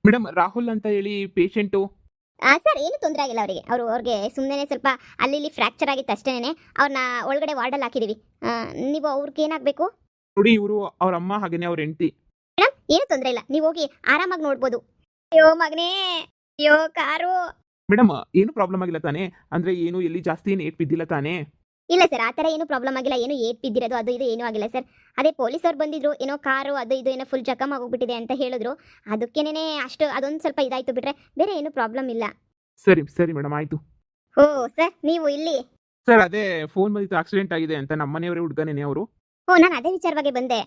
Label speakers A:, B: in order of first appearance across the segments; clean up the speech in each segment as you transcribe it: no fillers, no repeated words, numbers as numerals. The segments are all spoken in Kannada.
A: ಮೇಡಮ್ ರಾಹುಲ್ ಅಂತ ಹೇಳಿ ಪೇಷಂಟು.
B: ಸರ್ ಏನು ತೊಂದರೆ ಆಗಿಲ್ಲ ಅವರಿಗೆ. ಅವ್ರಿಗೆ ಸುಮ್ಮನೆ ಸ್ವಲ್ಪ ಅಲ್ಲಿ ಇಲ್ಲಿ ಫ್ರ್ಯಾಕ್ಚರ್ ಆಗಿತ್ತು ಅಷ್ಟೇನೆ. ಅವ್ರನ್ನ ಒಳಗಡೆ ವಾರ್ಡಲ್ಲಿ ಹಾಕಿದೀವಿ. ನೀವು ಅವ್ರಿಗೆ ಏನಾಗಬೇಕು?
A: ನೋಡಿ ಇವರು ಅವ್ರ ಅಮ್ಮ ಹಾಗೇನೆ ಅವ್ರ ಹೆಂಡತಿ.
B: ಮೇಡಮ್ ಏನು ತೊಂದರೆ ಇಲ್ಲ, ನೀವು ಹೋಗಿ ಆರಾಮಾಗಿ ನೋಡ್ಬೋದು. ಅಯ್ಯೋ ಮಗನೇ, ಅಯ್ಯೋ ಕಾರು.
A: ಮೇಡಮ್ ಏನು ಪ್ರಾಬ್ಲಮ್ ಆಗಿಲ್ಲ ತಾನೇ? ಅಂದ್ರೆ ಏನು ಎಲ್ಲಿ ಜಾಸ್ತಿ ಏನು ಏಟ್ ಬಿದ್ದಿಲ್ಲ ತಾನೇ?
B: ಇಲ್ಲ ಸರ್, ಆ ಥರ ಏನು ಪ್ರಾಬ್ಲಮ್ ಆಗಿಲ್ಲ. ಏನು ಏಟ್ ಬಿದ್ದಿರೋದು ಅದು ಇದು ಏನೂ ಆಗಿಲ್ಲ ಸರ್. ಅದೇ ಪೊಲೀಸವ್ರು ಬಂದಿದ್ರು, ಏನೋ ಕಾರು ಅದು ಇದು ಏನೋ ಫುಲ್ ಜಖಮ್ ಆಗೋಗ್ಬಿಟ್ಟಿದೆ ಅಂತ ಹೇಳಿದ್ರು. ಅದಕ್ಕೇನೆ ಅಷ್ಟು ಅದೊಂದು ಸ್ವಲ್ಪ ಇದಾಯ್ತು ಬಿಟ್ರೆ ಬೇರೆ ಏನು ಪ್ರಾಬ್ಲಮ್ ಇಲ್ಲ.
A: ಸರಿ ಸರಿ ಮೇಡಮ್ ಆಯ್ತು.
B: ಓ ಸರ್, ನೀವು ಇಲ್ಲಿ?
A: ಸರ್ ಅದೇ ಫೋನ್ ಬಂದಿತ್ತು ಆಕ್ಸಿಡೆಂಟ್ ಆಗಿದೆ ಅಂತ, ನಮ್ಮನೆಯವರೇ ಹುಡುಗನೇನೆ ಅವರು.
B: ಓ, ನಾನು ಅದೇ ವಿಚಾರವಾಗಿ ಬಂದೆ.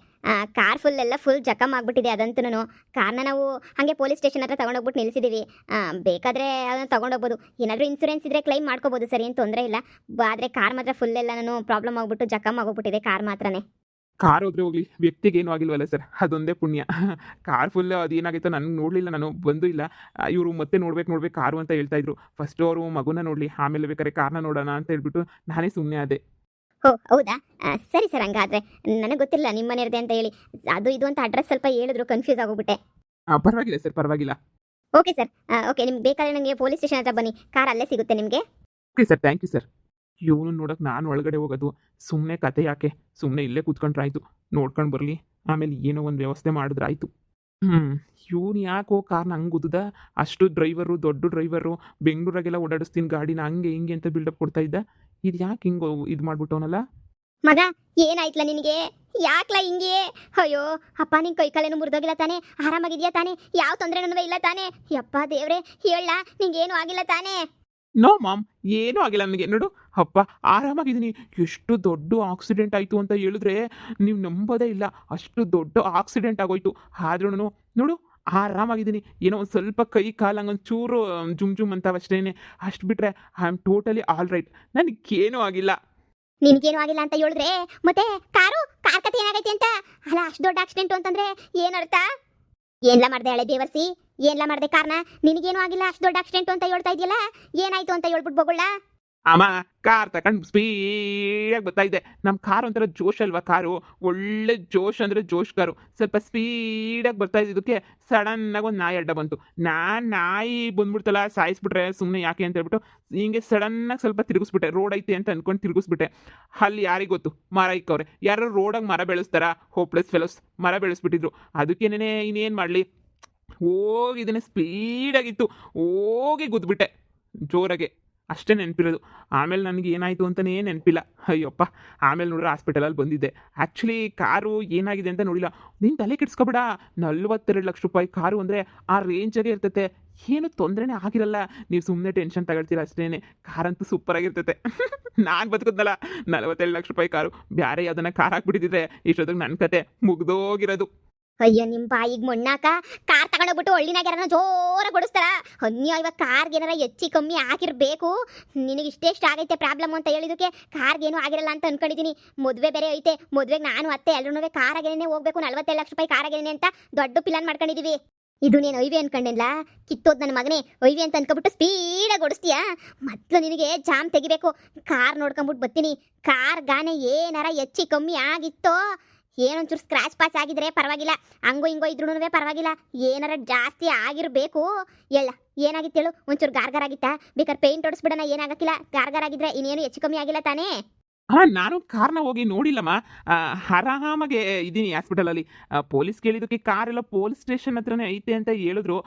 B: ಕಾರ್ ಫುಲ್ ಎಲ್ಲ ಫುಲ್ ಜಖಮ್ ಆಗ್ಬಿಟ್ಟಿದೆ ಅದಂತೂ. ಕಾರ್ನ ನಾವು ಹಾಗೆ ಪೊಲೀಸ್ ಸ್ಟೇಷನ್ ಹತ್ರ ತಗೊಂಡೋಗ್ಬಿಟ್ಟು ನಿಲ್ಲಿಸಿದ್ದೀವಿ. ಬೇಕಾದರೆ ಅದನ್ನು ತೊಗೊಂಡೋಗ್ಬೋದು. ಏನಾದರೂ ಇನ್ಸೂರೆನ್ಸ್ ಇದ್ದರೆ ಕ್ಲೈಮ್ ಮಾಡ್ಕೋಬೋದು ಸರ್, ಏನು ತೊಂದರೆ ಇಲ್ಲ. ಆದರೆ ಕಾರ್ ಮಾತ್ರ ಫುಲ್ ಎಲ್ಲ ನಾನು ಪ್ರಾಬ್ಲಮ್ ಆಗ್ಬಿಟ್ಟು ಜಖಮ್ ಆಗೋಗ್ಬಿಟ್ಟಿದೆ ಕಾರ್ ಮಾತ್ರನೇ.
A: ಕಾರ್ ಹೋದ್ರೆ ಹೋಗ್ಲಿ, ವ್ಯಕ್ತಿಗೆ ಏನೂ ಆಗಿಲ್ವಲ್ಲ ಸರ್, ಅದೊಂದೇ ಪುಣ್ಯ. ಕಾರ್ ಫುಲ್ ಅದೇನಾಗಿತ್ತು ನನಗೆ ನೋಡಲಿಲ್ಲ, ನಾನು ಬಂದು ಇಲ್ಲ. ಇವರು ಮತ್ತೆ ನೋಡ್ಬೇಕು ಕಾರು ಅಂತ ಹೇಳ್ತಾ ಇದ್ರು. ಫಸ್ಟು ಅವರು ಮಗುನ ನೋಡಲಿ, ಆಮೇಲೆ ಬೇಕಾದ್ರೆ ಕಾರ್ನ ನೋಡೋಣ ಅಂತ ಹೇಳ್ಬಿಟ್ಟು ನಾನೇ ಸುಮ್ಮನೆ ಆದೆ.
B: ಓ ಹೌದಾ? ಸರಿ ಸರ್, ಹಂಗಾದ್ರೆ ನನಗೆ ಗೊತ್ತಿಲ್ಲ ನಿಮ್ಮ ಮನೆಯವ್ರದ್ದೇ ಅಂತ ಹೇಳಿ. ಅದು ಇದು ಅಂತ ಅಡ್ರೆಸ್ ಸ್ವಲ್ಪ ಹೇಳಿದ್ರು, ಕನ್ಫ್ಯೂಸ್ ಆಗೋಗ್ಬಿಟ್ಟೆ.
A: ಪರವಾಗಿಲ್ಲ ಸರ್, ಪರವಾಗಿಲ್ಲ.
B: Okay sir, okay. ನಿಮ್ಗೆ ಬೇಕಾದ್ರೆ ನನಗೆ ಪೊಲೀಸ್ ಸ್ಟೇಷನ್ ಹತ್ರ ಬನ್ನಿ, ಕಾರ್ ಅಲ್ಲೇ ಸಿಗುತ್ತೆ ನಿಮಗೆ.
A: Okay sir, thank you sir. ಇವನು ನೋಡೋಕೆ ನಾನು ಒಳಗಡೆ ಹೋಗೋದು ಸುಮ್ಮನೆ ಕತೆ ಯಾಕೆ, ಸುಮ್ಮನೆ ಇಲ್ಲೇ ಕೂತ್ಕೊಂಡ್ರಾಯ್ತು, ನೋಡ್ಕೊಂಡು ಬರಲಿ, ಆಮೇಲೆ ಏನೋ ಒಂದು ವ್ಯವಸ್ಥೆ ಮಾಡಿದ್ರಾಯ್ತು. ಇವನು ಯಾಕೋ ಕಾರ್ನ ಹಂಗೆ ಗುದ್ದದ, ಅಷ್ಟು ಡ್ರೈವರು, ದೊಡ್ಡ ಡ್ರೈವರು, ಬೆಂಗಳೂರಾಗೆಲ್ಲ ಓಡಾಡಿಸ್ತೀನಿ ಗಾಡಿನ, ಹಂಗೆ ಹಿಂಗೆ ಅಂತ ಬಿಲ್ಡಪ್ ಕೊಡ್ತಾ ಇದ್ದ. ಇದು ಯಾಕೆ ಹಿಂಗೆ ಇದು ಮಾಡ್ಬಿಟ್ಟವನಲ್ಲ?
B: ಮಗ, ಏನಾಯ್ತಲ್ಲ ನಿನಗೆ? ಯಾಕ್ಲ ಹಿಂಗೆ? ಅಯ್ಯೋ ಅಪ್ಪ, ನಿನ್ ಕೈ ಕಾಲೇನು ಮುರಿದೋಗಿಲ್ಲ ತಾನೇ? ಆರಾಮಾಗಿದ್ಯಾ ತಾನೇ? ಯಾವ ತೊಂದರೆನೂ ಇಲ್ಲ ತಾನೇ? ಯಪ್ಪ ದೇವ್ರೆ, ಹೇಳ, ನಿಂಗೇನು ಆಗಿಲ್ಲ ತಾನೇ?
A: ನೋ ಮಾಮ್, ಏನೂ ಆಗಿಲ್ಲ ನನಗೆ. ನೋಡು ಅಪ್ಪ, ಆರಾಮಾಗಿದ್ದೀನಿ. ಎಷ್ಟು ದೊಡ್ಡ ಆಕ್ಸಿಡೆಂಟ್ ಆಯಿತು ಅಂತ ಹೇಳಿದ್ರೆ ನೀವು ನಂಬೋದೇ ಇಲ್ಲ, ಅಷ್ಟು ದೊಡ್ಡ ಆಕ್ಸಿಡೆಂಟ್ ಆಗೋಯ್ತು. ಆದ್ರೂ ನೋಡು ಆರಾಮಾಗಿದ್ದೀನಿ. ಏನೋ ಒಂದು ಸ್ವಲ್ಪ ಕೈ ಕಾಲು ಹಂಗೊಂದು ಚೂರು ಜುಮ್ ಜುಮ್ ಅಂತಾವಷ್ಟೇನೆ, ಅಷ್ಟು ಬಿಟ್ಟರೆ I am totally all right, ನನಗೇನೂ ಆಗಿಲ್ಲ.
B: ನಿನ್ಗೇನು ಆಗಿಲ್ಲ ಅಂತ ಹೇಳಿದ್ರೆ ಮತ್ತೆ ಕಾರ್ ಕತೆ ಏನಾಗೈತಿ ಅಂತ? ಅಲ್ಲ, ಅಷ್ಟು ದೊಡ್ಡ ಆಕ್ಸಿಡೆಂಟ್ ಅಂತಂದ್ರೆ ಏನರ್ಥ? ಏನ್ಲ ಮಾಡ್ದೆ ಹಳೆ ಬೇವರ್ಸಿ? ಏನ್ಲ ಮಾಡ್ದೆ ಕಾರ್ನ? ನಿನಗೇನು ಆಗಿಲ್ಲ, ಅಷ್ಟು ದೊಡ್ಡ ಆಕ್ಸಿಡೆಂಟ್ ಅಂತ ಹೇಳ್ತಾ ಇದೆಯಲ್ಲ, ಏನಾಯ್ತು ಅಂತ ಹೇಳ್ಬಿಟ್ಟು ಬಗೊಳ್ಳ.
A: ಅಮ್ಮ, ಕಾರ್ ತಗೊಂಡು ಸ್ಪೀಡಾಗಿ ಬರ್ತಾ ಇದ್ದೆ. ನಮ್ಮ ಕಾರ್ ಒಂಥರ ಜೋಶ್ ಅಲ್ವಾ ಕಾರು, ಒಳ್ಳೆ ಜೋಶ್ ಅಂದರೆ ಜೋಶ್ ಕಾರು. ಸ್ವಲ್ಪ ಸ್ಪೀಡಾಗಿ ಬರ್ತಾ ಇದ್ದಿದ್ದಕ್ಕೆ ಸಡನ್ನಾಗಿ ಒಂದು ನಾಯಿ ಅಡ್ಡ ಬಂತು. ನಾಯಿ ಬಂದ್ಬಿಡ್ತಲ್ಲ, ಸಾಯಿಸ್ಬಿಟ್ರೆ ಸುಮ್ಮನೆ ಯಾಕೆ ಅಂತ ಹೇಳ್ಬಿಟ್ಟು ಹಿಂಗೆ ಸಡನ್ನಾಗಿ ಸ್ವಲ್ಪ ತಿರುಗಿಸ್ಬಿಟ್ಟೆ. ರೋಡ್ ಐತೆ ಅಂತ ಅಂದ್ಕೊಂಡು ತಿರುಗಿಸ್ಬಿಟ್ಟೆ. ಅಲ್ಲಿ ಯಾರಿಗೆ ಗೊತ್ತು, ಮರ ಇಕ್ಕವ್ರೆ, ಯಾರು ರೋಡಾಗಿ ಮರ ಬೆಳೆಸ್ತಾರ? ಹೋಪ್ಲೆಸ್ ಫೆಲೋಸ್ ಮರ ಬೆಳೆಸ್ಬಿಟ್ಟಿದ್ರು. ಅದಕ್ಕೇನೆ ಇನ್ನೇನು ಮಾಡಲಿ, ಹೋಗಿದ್ದೇನೆ, ಸ್ಪೀಡಾಗಿತ್ತು, ಹೋಗಿ ಗುದ್ಬಿಟ್ಟೆ ಜೋರಾಗೆ. ಅಷ್ಟೇ ನೆನಪಿರೋದು. ಆಮೇಲೆ ನನಗೆ ಏನಾಯಿತು ಅಂತಲೇ ನೆನಪಿಲ್ಲ. ಅಯ್ಯಪ್ಪ, ಆಮೇಲೆ ನೋಡ್ರೆ ಹಾಸ್ಪಿಟಲಲ್ಲಿ ಬಂದಿದ್ದೆ. ಆ್ಯಕ್ಚುಲಿ ಕಾರು ಏನಾಗಿದೆ ಅಂತ ನೋಡಿಲ್ಲ. ನೀನು ತಲೆ ಕೆಡಿಸ್ಕೊಬೇಡ, 42 ಲಕ್ಷ ರೂಪಾಯಿ ಕಾರು ಅಂದರೆ ಆ ರೇಂಜಾಗೆ ಇರ್ತೈತೆ, ಏನು ತೊಂದರೆನೇ ಆಗಿರಲ್ಲ. ನೀವು ಸುಮ್ಮನೆ ಟೆನ್ಷನ್ ತಗೊಳ್ತೀರ ಅಷ್ಟೇ. ಕಾರಂತೂ ಸೂಪರಾಗಿರ್ತೈತೆ. ನಾನು ಬದುಕಿದ್ನಲ್ಲ, 42 ಲಕ್ಷ ರೂಪಾಯಿ ಕಾರು, ಬೇರೆ ಯಾವುದನ್ನ ಕಾರ್ ಹಾಕ್ಬಿಟ್ಟಿದ್ರೆ ಇಷ್ಟೊತ್ತಿಗೆ ನನ್ನ ಕತೆ ಮುಗ್ದೋಗಿರೋದು.
B: ಅಯ್ಯೋ ನಿಮ್ ಬಾಯಿಗೆ ಮಣ್ಣಾಕ. ಕಾರ್ ತಗೊಂಡೋಗ್ಬಿಟ್ಟು ಹಳ್ಳಿನಾಗ ಯಾರನ್ನ ಜೋರ ಕೊಡಿಸ್ತಾರ? ಅನ್ಯ, ಇವಾಗ ಕಾರ್ಗೆ ಏನಾರ ಹೆಚ್ಚಿ ಕಮ್ಮಿ ಆಗಿರ್ಬೇಕು. ನಿನಗೆ ಇಷ್ಟೆಷ್ಟು ಆಗೈತೆ ಪ್ರಾಬ್ಲಮ್ ಅಂತ ಹೇಳಿದಕ್ಕೆ ಕಾರ್ಗೇನು ಆಗಿರಲ್ಲ ಅಂತ ಅನ್ಕೊಂಡಿದ್ದೀನಿ. ಮದುವೆ ಬೇರೆ ಐತೆ, ಮದುವೆಗೆ ನಾನು ಅತ್ತೆ ಎಲ್ಲರೂ ಕಾರಾಗೇನೆ ಹೋಗ್ಬೇಕು, 42 ಲಕ್ಷ ರೂಪಾಯಿ ಕಾರಾಗೇನೆ ಅಂತ ದೊಡ್ಡ ಪ್ಲಾನ್ ಮಾಡ್ಕೊಂಡಿದೀವಿ. ಇದು ನೀನು ಒಯ್ವಿ ಅನ್ಕೊಂಡಿಲ್ಲ, ಕಿತ್ತೋದ್ ನನ್ನ ಮಗನೇ. ಒಯ್ವಿ ಅಂತ ಅನ್ಕೊಬಿಟ್ಟು ಸ್ಪೀಡಾಗಿ ಓಡಿಸ್ತೀಯಾ? ಮೊದಲು ನಿನಗೆ ಜಾಮ್ ತೆಗಿಬೇಕು. ಕಾರ್ ನೋಡ್ಕೊಂಬಿಟ್ಟು ಬರ್ತೀನಿ. ಕಾರ್ ಗಾನೆ ಏನಾರ ಹೆಚ್ಚಿ ಕಮ್ಮಿ ಆಗಿತ್ತೋ, ಏನೊಂಚೂರು ಸ್ಕ್ರಾಚ್ ಪಾಚ್ ಆಗಿದ್ರೆ ಪರವಾಗಿಲ್ಲ, ಹಂಗೋ ಹಿಂಗೋ ಇದ್ರೂ ಪರವಾಗಿಲ್ಲ. ಏನಾರ ಜಾಸ್ತಿ ಆಗಿರಬೇಕು. ಎಲ್ಲ ಏನಾಗಿತ್ತು ಹೇಳು? ಒಂಚೂರು ಗಾರ್ಗಾರ್ ಆಗಿತ್ತಾ? ಬೇಕಾದ್ರೆ ಪೇಂಟ್ ಹೊಡಿಸ್ಬಿಡೋಣ, ಏನಾಗಕ್ಕಿಲ್ಲ. ಗಾರ್ಗಾರ್ ಆಗಿದ್ರೆ ಇನ್ನೇನು ಹೆಚ್ಚು ಕಮ್ಮಿ ಆಗಿಲ್ಲ ತಾನೇ?
A: ನಾನು ಕಾರ್ನ ಹೋಗಿ ನೋಡಿಲ್ಲಮ್ಮ. ಆರಾಮಾಗೆ ಇದ್ದೀನಿ ಹಾಸ್ಪಿಟಲಲ್ಲಿ. ಪೊಲೀಸ್ ಕೇಳಿದ್ದಕ್ಕೆ ಕಾರೆಲ್ಲ ಪೊಲೀಸ್ ಸ್ಟೇಷನ್ ಹತ್ರನೇ ಐತೆ ಅಂತ ಹೇಳಿದ್ರು.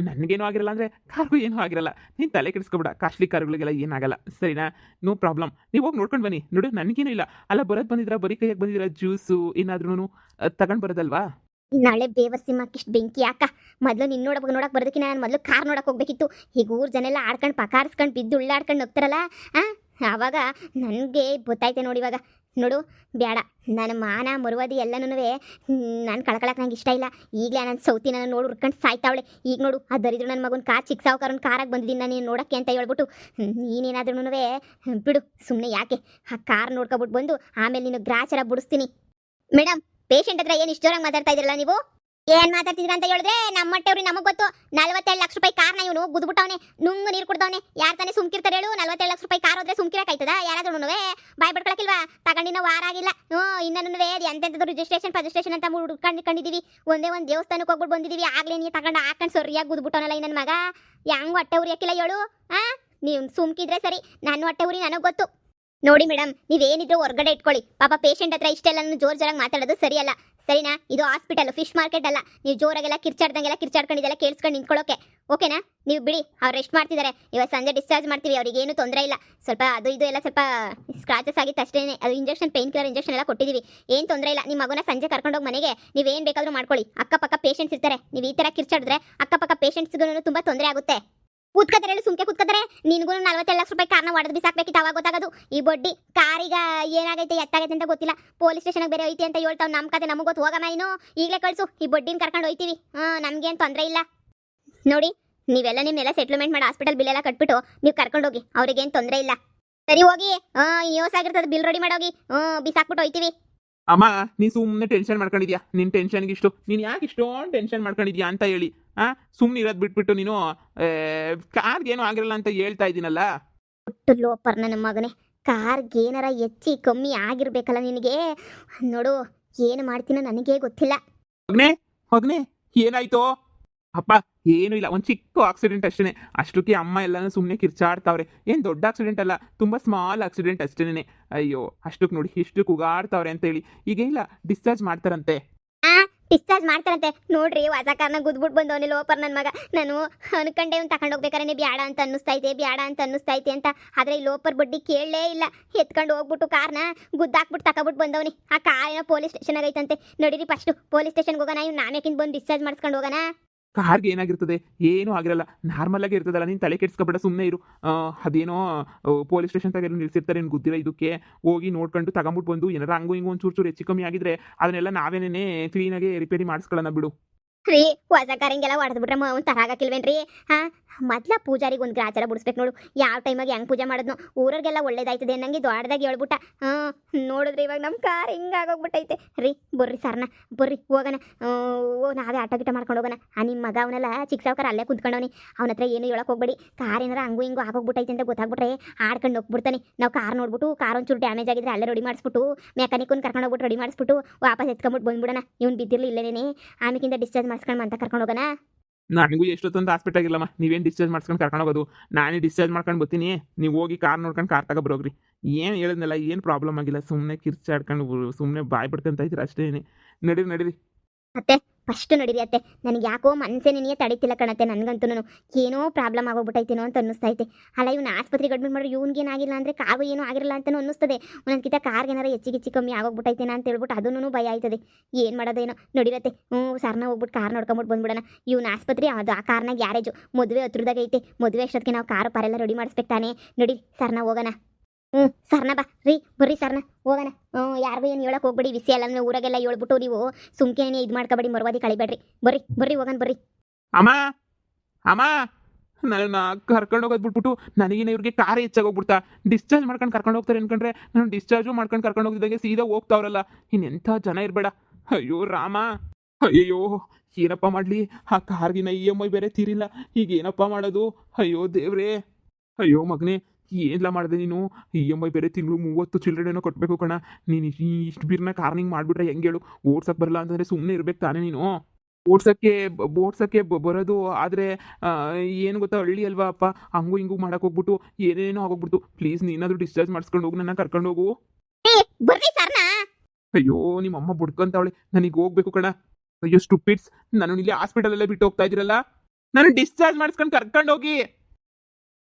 A: ನನಗೇನು ಆಗಿರಲ್ಲ ಅಂದರೆ ಕಾರ್ಗೂ ಏನೂ ಆಗಿರಲ್ಲ. ನೀನು ತಲೆ ಕೆಡಿಸ್ಕೊಬೇಡ, ಕಾಸ್ಟ್ಲಿ ಕಾರುಗಳಿಗೆಲ್ಲ ಏನಾಗಲ್ಲ, ಸರಿನಾ? No problem. ನೀವು ಹೋಗಿ ನೋಡ್ಕೊಂಡು ಬನ್ನಿ. ನೋಡು, ನನಗೇನು ಇಲ್ಲ. ಅಲ್ಲ, ಬರೋದು ಬಂದಿದ್ದೀರಾ, ಬರೀ ಕೈಯಾಗಿ ಬಂದಿದ್ದೀರಾ? ಜ್ಯೂಸು ಏನಾದ್ರೂ ತಗೊಂಡು ಬರೋದಲ್ವಾ?
B: ನಾಳೆ ಬೇವರ್ಸಿಮ್ಮಕ್ಕಿಷ್ಟು ಬೆಂಕಿ ಯಾಕ? ಮೊದಲು ನಿನ್ನ ನೋಡಕ್ಕೆ ಬರೋದಕ್ಕೆ ನಾನು ಮೊದಲು ಕಾರ್ ನೋಡಕ್ಕೆ ಹೋಗ್ಬೇಕಿತ್ತು. ಈಗ ಊರು ಜನ ಎಲ್ಲ ಆಡ್ಕೊಂಡು ಪಕಾರಿಸ್ಕೊಂಡು ಬಿದ್ದು ಉಳ್ಳಾಡ್ಕೊಂಡು ಹೋಗ್ತಾರಲ್ಲ, ಆವಾಗ ನನಗೆ ಗೊತ್ತಾಯ್ತೆ ನೋಡಿ. ಇವಾಗ ನೋಡು, ಬೇಡ, ನನ್ನ ಮಾನ ಮರುವಾದಿ ಎಲ್ಲನೂ ನಾನು ಕಳ್ಕೊಳಕ್ಕೆ ನಂಗೆ ಇಷ್ಟ ಇಲ್ಲ. ಈಗಲೇ ನಾನು ಸೌತಿ ನಾನು ನೋಡಿ ಉರ್ಕೊಂಡು ಸಾಯ್ತಾವಳೆ. ಈಗ ನೋಡು, ಆ ದರಿದ್ರು ನನ್ನ ಮಗನ ಕಾರ್ ಚಿಕ್ಕ ಸಾವುಕಾರನ ಕಾರಾಗಿ ಬಂದಿದ್ದೀನಿ ನಾನು ನೀನು ನೋಡೋಕ್ಕೆ ಅಂತ ಹೇಳ್ಬಿಟ್ಟು. ನೀನೇನಾದ್ರೂ ಬಿಡು, ಸುಮ್ಮನೆ ಯಾಕೆ? ಆ ಕಾರ್ ನೋಡ್ಕೊಬಿಟ್ಟು ಬಂದು ಆಮೇಲೆ ನೀನು ಗ್ರಾಚಾರ ಬಿಡಿಸ್ತೀನಿ. ಮೇಡಮ್, ಪೇಷಂಟ್ ಹತ್ರ ಏನು ಇಷ್ಟು ಜೋರಾಗಿ ಮಾತಾಡ್ತಾ ಇದ್ದೀರಲ್ಲ ನೀವು? ಏನ್ ಮಾತಾಡ್ತಿದ್ರ ಅಂತ ಹೇಳಿದ್ರೆ ನಮ್ಮ ಮಟ್ಟೆವ್ರಿ ನಮಗ್ ಗೊತ್ತು 47 ಲಕ್ಷ ರೂಪಾಯಿ ಕಾರ್ನ ಇವನು ಗುದ್ಬಿಟ್ಟವನೆ ನುಂಗು ನೀರು ಕುಡ್ದವನೆ ಯಾರ್ ತಾನೇ ಸುಮ್ಕಿರ್ತಾರೆ ಹೇಳು 47 ಲಕ್ಷ ರೂಪಾಯಿ ಕಾರ್ ಹೋದ್ರೆ ಸುಮ್ಕಿರಕಾಯ್ತದ ಯಾರಾದ್ರೂ ಬಾಯ್ ಬಡ್ಕೊಳಕಿಲ್ವಾ ತಗೊಂಡಿನ ವಾರ ಆಗಿಲ್ಲ ಇನ್ನೂ ಎಂತೆಂತದ್ದು ರಿಜಿಸ್ಟ್ರೇಷನ್ ಅಂತ ಹುಡ್ಕೊಂಡಿದ್ದೀವಿ ಒಂದೇ ಒಂದು ದೇವಸ್ಥಾನಕ್ಕೆ ಹೋಗ್ಬಿಟ್ಟು ಬಂದಿದೀವಿ ಆಗ್ಲೇ ನೀ ತಗೊಂಡು ಹಾಕೊಂಡು ಸರಿಯಾಗಿ ಗುದ್ಬಿಟ್ಟವನಲ್ಲ ನನ್ನ ಮಗ ಹೆಂಗ್ ಹೊಟ್ಟೆ ಉರಿ ಹಾಕಿಲ್ಲ ಹೇಳು ನೀವು ಸುಮ್ಕಿದ್ರೆ ಸರಿ ನನ್ನ ಹೊಟ್ಟೆ ಉರಿ ನನಗೆ ಗೊತ್ತು ನೋಡಿ ಮೇಡಮ್ ನೀವೇನಿದ್ರು ಹೊರಗಡೆ ಇಟ್ಕೊಳ್ಳಿ ಪಾಪ ಪೇಷಂಟ್ ಹತ್ರ ಇಷ್ಟೆಲ್ಲ ಜೋರಾಗಿ ಮಾತಾಡೋದು ಸರಿಯಲ್ಲ ಸರಿನಾ ಇದು ಹಾಸ್ಪಿಟಲ್ ಫಿಶ್ ಮಾರ್ಕೆಟ್ ಅಲ್ಲ ನೀವು ಜೋರಾಗೆಲ್ಲ ಕಿರ್ಚಾಡ್ದಂಗೆಲ್ಲ ಕಿರ್ಚಾಡ್ಕೊಂಡಿದ್ದೆಲ್ಲ ಕೇಳಿಸ್ಕೊಂಡು ನಿಂತ್ಕೊಳ್ಳೋಕೆ ಓಕೆನಾ ನೀವು ಬಿಡಿ ಅವ್ರು ರೆಸ್ಟ್ ಮಾಡ್ತಿದ್ದಾರೆ ಇವಾಗ ಸಂಜೆ ಡಿಸ್ಚಾರ್ಜ್ ಮಾಡ್ತೀವಿ ಅವ್ರಿಗೆ ಏನು ತೊಂದರೆ ಇಲ್ಲ ಸ್ವಲ್ಪ ಅದು ಇದು ಎಲ್ಲ ಸ್ವಲ್ಪ ಸ್ಕ್ರಾಚಸ್ ಆಗಿತ್ತು ಅಷ್ಟೇ ಅದು ಇಂಜೆಕ್ಷನ್ ಪೇನ್ ಕಿಲ್ಲರ್ ಇಂಜೆಕ್ಷನ್ ಎಲ್ಲ ಕೊಟ್ಟಿದ್ದೀವಿ ಏನು ತೊಂದರೆ ಇಲ್ಲ ನಿಮ್ಮ ಮಗುನ ಸಂಜೆ ಕರ್ಕೊಂಡೋಗಿ ಮನೆಗೆ ನೀವೇನು ಬೇಕಾದರೂ ಮಾಡ್ಕೊಳ್ಳಿ ಅಕ್ಕಪಕ್ಕ ಪೇಷಂಟ್ಸ್ ಇರ್ತಾರೆ ನೀವು ಈ ಥರ ಕಿರ್ಚಾಡಿದ್ರೆ ಅಕ್ಕಪಕ್ಕ ಪೇಷಂಟ್ಸ್ಗೂ ತುಂಬ ತೊಂದರೆ ಆಗುತ್ತೆ ಕೂತ್ಕತಾರೆ ಹೇಳಿ ಸುಮ್ಕೆ ಕೂತ್ಕತಾರೆ ನಿನ್ಗೂ 47 ಲಕ್ಷ ರೂಪಾಯಿ ಕಾರ್ನ ಹೊಡೆದು ಬಿಸಾಕ್ಬೇಕಿತ್ತು ಅವಾಗ ಗೊತ್ತಾಗೋದು ಈ ಬಡ್ಡಿ ಕಾರೀಗ ಏನಾಗೈತೆ ಎತ್ತಾಗೈತೆ ಅಂತ ಗೊತ್ತಿಲ್ಲ ಪೊಲೀಸ್ ಸ್ಟೇಷನ್ಗೆ ಬೇರೆ ಐತಿ ಅಂತ ಹೇಳ್ತಾವ್ ನಮ್ಮ ಕತೆ ನಮಗೆ ಗೊತ್ತು ಹೋಗಮ್ಮ ಇನ್ನು ಈಗಲೇ ಕಳಿಸು ಈ ಬಡ್ಡಿನ ಕರ್ಕೊಂಡು ಹೋಯ್ತೀವಿ ನಮ್ಗೇನು ತೊಂದರೆ ಇಲ್ಲ ನೋಡಿ ನೀವೆಲ್ಲ ನಿಮ್ಮೆಲ್ಲ ಸೆಟ್ಲ್ಮೆಂಟ್ ಮಾಡಿ ಹಾಸ್ಪಿಟಲ್ ಬಿಲ್ ಎಲ್ಲ ಕಟ್ಬಿಟ್ಟು ನೀವು ಕರ್ಕೊಂಡೋಗಿ ಅವ್ರಿಗೇನು ತೊಂದರೆ ಇಲ್ಲ ಸರಿ ಹೋಗಿ ಯೂಸ್ ಆಗಿರ್ತದೆ ಬಿಲ್ ರೆಡಿ ಮಾಡೋಗಿ ಬಿಸಾಕ್ಬಿಟ್ಟು ಹೋಯ್ತೀವಿ
A: ಅಮ್ಮ ನೀ ಸುಮ್ಮನೆ ಟೆನ್ಷನ್ ಮಾಡ್ಕೊಂಡಿದ್ಯಾ ನಿನ್ನ ಟೆನ್ಷನ್ಗೆ ಇಷ್ಟು ನೀನು ಯಾಕೆ ಇಷ್ಟೊಂದು ಟೆನ್ಷನ್ ಮಾಡ್ಕೊಂಡಿದ್ಯಾ ಅಂತ ಹೇಳಿ ಸುಮ್ಮನೆ ಇರೋದು ಬಿಟ್ಬಿಟ್ಟು ನೀನು ಕಾರ್ಗೇನು ಆಗಿರಲ್ಲ ಅಂತ ಹೇಳ್ತಾ ಇದ್ದೀನಲ್ಲ
B: ಒಟ್ಟು ಲೋಪರ್ ನನ್ನ ಮಗನೇ ಕಾರ್ಗೆ ಏನಾರ ಹೆಚ್ಚಿ ಕಮ್ಮಿ ಆಗಿರ್ಬೇಕಲ್ಲ ನಿನಗೆ ನೋಡು ಏನು ಮಾಡ್ತೀನೋ ನನಗೇ ಗೊತ್ತಿಲ್ಲ
A: ಮಗನೇ ಏನಾಯ್ತು ಅಪ್ಪ ಏನೂ ಇಲ್ಲ ಒಂದು ಚಿಕ್ಕ ಆಕ್ಸಿಡೆಂಟ್ ಅಷ್ಟೇ ಅಷ್ಟಕ್ಕೆ ಅಮ್ಮ ಎಲ್ಲನೂ ಸುಮ್ಮನೆ ಕಿರ್ಚಾಡ್ತಾವ್ರೆ ಏನು ದೊಡ್ಡ ಆಕ್ಸಿಡೆಂಟ್ ಅಲ್ಲ ತುಂಬ ಸ್ಮಾಲ್ ಆಕ್ಸಿಡೆಂಟ್ ಅಷ್ಟೇನೆ ಅಯ್ಯೋ ಅಷ್ಟಕ್ಕೆ ನೋಡಿ ಎಷ್ಟು ಕೂಗಾಡ್ತಾವ್ರೆ ಅಂತ ಹೇಳಿ ಈಗ ಇಲ್ಲ ಡಿಸ್ಚಾರ್ಜ್ ಮಾಡ್ತಾರಂತೆ
B: ಡಿಸ್ಚಾರ್ಜ್ ಮಾಡ್ತಾರಂತೆ ನೋಡ್ರಿ ಹೊಸ ಕಾರ್ನ ಗುದ್ಬಿಟ್ಟು ಬಂದವನೇ ಲೋಪರ್ ನನ್ನ ಮಗ ನಾನು ಅನ್ಕಂಡೆ ಅವ್ನು ತಗೊಂಡು ಹೋಗ್ಬೇಕಾರೆ ಬ್ಯಾಡ ಅಂತ ಅನ್ನಿಸ್ತೈತೆ ಅಂತ ಆದರೆ ಈ ಲೋಪರ್ ಬಡ್ಡಿ ಕೇಳಲೇ ಇಲ್ಲ ಎತ್ಕೊಂಡು ಹೋಗ್ಬಿಟ್ಟು ಕಾರ್ನ ಗುದ್ದಾಕ್ಬಿಟ್ಟು ತಗೊಬಿಟ್ಟು ಬಂದವನಿ ಆ ಕಾರ್ ಏನೋ ಪೊಲೀಸ್ ಸ್ಟೇಷನ್ ಆಗೈತಂತೆ ನೋಡಿರಿ ಫಸ್ಟು ಪೊಲೀಸ್ ಸ್ಟೇಷನ್ಗೆ ಹೋಗೋಣ ಇವ್ನು ನಾಮ್ಯಾಕಿಂದ ಬಂದು ಡಿಸ್ಚಾರ್ಜ್ ಮಾಡಿಸ್ಕೊಂಡು ಹೋಗೋಣ
A: ಕಾರ್ಗೆ ಏನಾಗಿರ್ತದೆ ಏನೂ ಆಗಿರಲ್ಲ ನಾರ್ಮಲ್ ಆಗಿ ಇರ್ತದಲ್ಲ ನೀನು ತಲೆ ಕೆಡ್ಸ್ಕೊಬೇಡ ಸುಮ್ಮನೆ ಇರು ಅದೇನೋ ಪೊಲೀಸ್ ಸ್ಟೇಷನ್ ತಗ ನಿಲ್ಸಿರ್ತಾರೆ ಏನು ಗೊತ್ತಿಲ್ಲ ಇದಕ್ಕೆ ಹೋಗಿ ನೋಡ್ಕೊಂಡು ತಗೊಂಬಿಟ್ಟು ಬಂದು ಏನಾರ ಹಂಗೂ ಹಿಂಗೂ ಒಂದು ಚೂರು ಹೆಚ್ಚು ಕಮ್ಮಿ ಆಗಿದ್ರೆ ಅದನ್ನೆಲ್ಲ ನಾವೇನೇ ಕ್ಲೀನಾಗಿ ರಿಪೇರಿ ಮಾಡಿಸ್ಕೊಳ್ಳೋಣ ಬಿಡು
B: ರೀ ಹೊಸ ಕಾರಿಂಗೆಲ್ಲ ಹೊಡೆದ್ಬಿಟ್ರೆ ಅವ್ನು ತರಾಗಕ್ಕಿಲ್ವೇನ್ರಿ ಮೊದ್ಲ ಪೂಜಾರಿಗೆ ಒಂದು ಗ್ರಾಚಾರ ಬಿಡಿಸ್ಬೇಕು ನೋಡು ಯಾವ ಟೈಮಾಗಿ ಹೆಂಗೆ ಪೂಜೆ ಮಾಡಿದ್ನು ಊರಿಗೆಲ್ಲ ಒಳ್ಳೇದಾಯ್ತದೆ ನಂಗೆ ದೊಡ್ಡದಾಗಿ ಹೇಳ್ಬಿಟ್ಟ ನೋಡಿದ್ರಿ ಇವಾಗ ನಮ್ಮ ಕಾರ್ ಹಿಂಗಾಗೋಗ್ಬಿಟ್ಟೈತೆ ರೀ ಬರ್ರಿ ಸರ್ನ ಬರ್ರಿ ಹೋಗೋಣ ನಾವೇ ಆಟ ಗಿಟ ಮಾಡ್ಕೊಂಡು ಹೋಗೋಣ ನಿಮ್ಮ ಮಗ ಅವನೆಲ್ಲ ಚಿಕ್ಕ ಸಾವ್ಕಾರ ಅಲ್ಲೇ ಕುಂತ್ಕೊಂಡವನಿ ಅವನ ಹತ್ರ ಏನು ಹೇಳಕ್ಕೆ ಹೋಗ್ಬೇಡಿ ಕಾರ್ ಏನಾರ ಹಂಗೂ ಹಿಂಗೂ ಆಗೋಗ್ಬಿಟ್ಟೈತೆ ಅಂತ ಗೊತ್ತಾಗ್ಬಿಟ್ರೆ ಆಡ್ಕೊಂಡು ಹೋಗ್ಬಿಡ್ತಾನೆ ನಾವು ಕಾರ್ ನೋಡ್ಬಿಟ್ಟು ಕಾರ್ ಒಂಚೂರು ಡ್ಯಾಮೇಜ್ ಆಗಿದ್ರೆ ಅಲ್ಲೇ ರೆಡಿ ಮಾಡಿಸ್ಬಿಟ್ಟು ಮೆಕ್ಯಾನಿಕನ್ನು ಕರ್ಕೊಂಡು ಹೋಗ್ಬಿಟ್ಟು ರೆಡಿ ಮಾಡಿಸ್ಬಿಟ್ಟು ವಾಪಸ್ ಎತ್ಕೊಂಬಿಟ್ಟು ಬಂದ್ಬಿಡೋಣ ಇವ್ನು ಬಿದ್ದಿರಲಿ ಇಲ್ಲೇನೇ ಆಮೇಕಿಂದ ಡಿಸ್ಚಾರ್ಜ್ ಮಾಡಿಸ್ಕೊಂಡು ಅಂತ ಕರ್ಕೊಂಡು ಹೋಗೋಣ
A: ನನಗೂ ಎಷ್ಟೊತ್ತೊಂದು ಹಾಸ್ಪಿಟಲ್ ಆಗಿಲ್ಲಮ್ಮ ನೀವೇನು ಡಿಸ್ಚಾರ್ಜ್ ಮಾಡ್ಸ್ಕೊಂಡು ಕರ್ಕೊಂಡು ಹೋಗೋದು ನಾನೇ ಡಿಸ್ಚಾರ್ಜ್ ಮಾಡ್ಕೊಂಡು ಬರ್ತೀನಿ ನೀವು ಹೋಗಿ ಕಾರ್ ನೋಡ್ಕೊಂಡು ಕಾರ್ ತಗೊಬ್ರೋಗ್ರಿ ಏನು ಹೇಳಿದ್ನಲ್ಲ ಏನು ಪ್ರಾಬ್ಲಮ್ ಆಗಿಲ್ಲ ಸುಮ್ಮನೆ ಕಿರ್ಚಾಡ್ಕೊಂಡು ಸುಮ್ಮನೆ ಬಾಯ್ ಬಿಡ್ತಂತ ಇದ್ದೀರ ಅಷ್ಟೇ ನಡೀರಿ
B: ಮತ್ತೆ ಫಸ್ಟ್ ನಡೀರಿ ಅತ್ತೆ ನನಗೆ ಯಾಕೋ ಮನಸ್ಸೇ ನಿನಗೆ ತಡೀತಿಲ್ಲ ಕಣತ್ತೆ ನನಗಂತೂ ಏನೋ ಪ್ರಾಬ್ಲಮ್ ಆಗೋಗ್ಬಿಟ್ಟೈತೇನೋ ಅಂತ ಅನ್ನಿಸ್ತೈತೆ ಅಲ್ಲ ಇವನು ಆಸ್ಪತ್ರೆಗೆ ಅಡ್ಮಿಟ್ ಮಾಡಿದ್ರೆ ಇವ್ನಿಗೇನಾಗಿಲ್ಲ ಅಂದರೆ ಕಾಗು ಏನೂ ಆಗಿರಲ್ಲ ಅಂತಲೂ ಅನ್ನಿಸ್ತದೆ ಒಂದೊಂದ್ಕಿಂತ ಕಾರ್ಗೆ ಏನಾರ ಹೆಚ್ಚಿಗೆ ಕಮ್ಮಿ ಆಗೋಗ್ಬಿಟ್ಟೈತೇನ ಅಂತ ಹೇಳ್ಬಿಟ್ಟು ಅದನ್ನೂ ಭಯ ಆಯ್ತದೆ ಏನು ಮಾಡೋದೇನೋ ನಡಿರತ್ತೆ ಸರ್ನ ಹೋಗ್ಬಿಟ್ಟು ಕಾರ್ ನೋಡ್ಕೊಂಬಿಟ್ಟು ಬಂದ್ಬಿಡೋಣ ಇವ್ನ ಆಸ್ಪತ್ರೆ ಅದು ಆ ಕಾರ್ನಾಗ ಗ್ಯಾರೇಜು ಮದುವೆ ಹತ್ರದಾಗ ಐತೆ ಮದುವೆ ಅಷ್ಟೊತ್ತಿಗೆ ನಾವು ಕಾರು ಪಾರೆಲ್ಲ ರೆಡಿ ಮಾಡಿಸ್ಬೇಕು ತಾನೇ ನಡಿ ಸರ್ನ ಹೋಗೋಣ ಸರ್ನ ಬರ್ರಿ ಸರ್ನ ಹೋಗೋಣ ಯಾರಿಗೂ ಏನು ಹೇಳಕ್ಕೆ ಹೋಗ್ಬೇಡಿ ವಿಷಯ ಎಲ್ಲ ಊರಾಗೆಲ್ಲ ಹೇಳ್ಬಿಟ್ಟು ನೀವು ಸುಮ್ಕೇನೆ ಇದು ಮಾಡ್ಕೊಬೇಡಿ ಮರವಾದಿ ಕಳಿಬೇಡ್ರಿ ಬರ್ರಿ ಹೋಗೋಣ ಬರ್ರಿ
A: ಅಮ್ಮ ನನ್ನ ಕರ್ಕೊಂಡು ಹೋಗೋದು ಬಿಟ್ಬಿಟ್ಟು ನನಗೇನು ಇವ್ರಿಗೆ ಕಾರ್ ಹೆಚ್ಚಾಗೋಗ್ಬಿಡ್ತಾ ಡಿಸ್ಚಾರ್ಜ್ ಮಾಡ್ಕೊಂಡು ಕರ್ಕೊಂಡು ಹೋಗ್ತಾರೆ ಅನ್ಕೊಂಡ್ರೆ ನಾನು ಡಿಸ್ಚಾರ್ಜು ಮಾಡ್ಕೊಂಡು ಕರ್ಕೊಂಡು ಹೋಗಿದ್ದಂಗೆ ಸೀದಾ ಹೋಗ್ತಾವ್ರಲ್ಲ ಇನ್ನೆಂಥ ಜನ ಇರಬೇಡ ಅಯ್ಯೋ ರಾಮ ಅಯ್ಯೋ ಏನಪ್ಪ ಮಾಡಲಿ ಆ ಕಾರ್ಗಿನ EMI ಬೇರೆ ತೀರಿಲ್ಲ ಈಗ ಏನಪ್ಪ ಮಾಡೋದು ಅಯ್ಯೋ ದೇವ್ರೇ ಅಯ್ಯೋ ಮಗನೇ ಏನೆಲ್ಲ ಮಾಡಿದೆ ನೀನು EMI ಬೇರೆ ತಿಂಗಳು 30 ಚಿಲ್ಡ್ರನೇನೋ ಕೊಟ್ಟಬೇಕು ಕಣ ನೀನು ಇಷ್ಟು ಬಿರ್ನ ಕಾರ್ನಿಂಗ್ ಮಾಡಿಬಿಟ್ರೆ ಹೆಂಗೆ ಹೇಳು ಓಡ್ಸಕ್ಕೆ ಬರಲ್ಲ ಅಂತಂದರೆ ಸುಮ್ಮನೆ ಇರ್ಬೇಕು ತಾನೇ ನೀನು ಓಡ್ಸಕ್ಕೆ ಬರೋದು ಆದರೆ ಏನು ಗೊತ್ತಾ ಹಳ್ಳಿ ಅಲ್ವಾ ಅಪ್ಪ ಹಂಗೂ ಹಿಂಗೂ ಮಾಡಕ್ಕೆ ಹೋಗ್ಬಿಟ್ಟು ಏನೇನೋ ಆಗೋಗ್ಬಿಡ್ತು ಪ್ಲೀಸ್ ನೀನಾದರೂ ಡಿಸ್ಚಾರ್ಜ್ ಮಾಡಿಸ್ಕೊಂಡು ಹೋಗು ನನ್ನ ಕರ್ಕೊಂಡು ಹೋಗು ಅಯ್ಯೋ ನಿಮ್ಮ ಅಮ್ಮ ಬುಡ್ಕೊಂತಾವಳೆ ನನಗೆ ಹೋಗ್ಬೇಕು ಕಣ ಅಯ್ಯೋ ಸ್ಟುಪಿಡ್ಸ್ ನಾನು ಇಲ್ಲಿ ಹಾಸ್ಪಿಟಲಲ್ಲೇ ಬಿಟ್ಟು ಹೋಗ್ತಾ ಇದ್ದೀರಲ್ಲ ನಾನು ಡಿಸ್ಚಾರ್ಜ್ ಮಾಡಿಸ್ಕೊಂಡು ಕರ್ಕೊಂಡು ಹೋಗಿ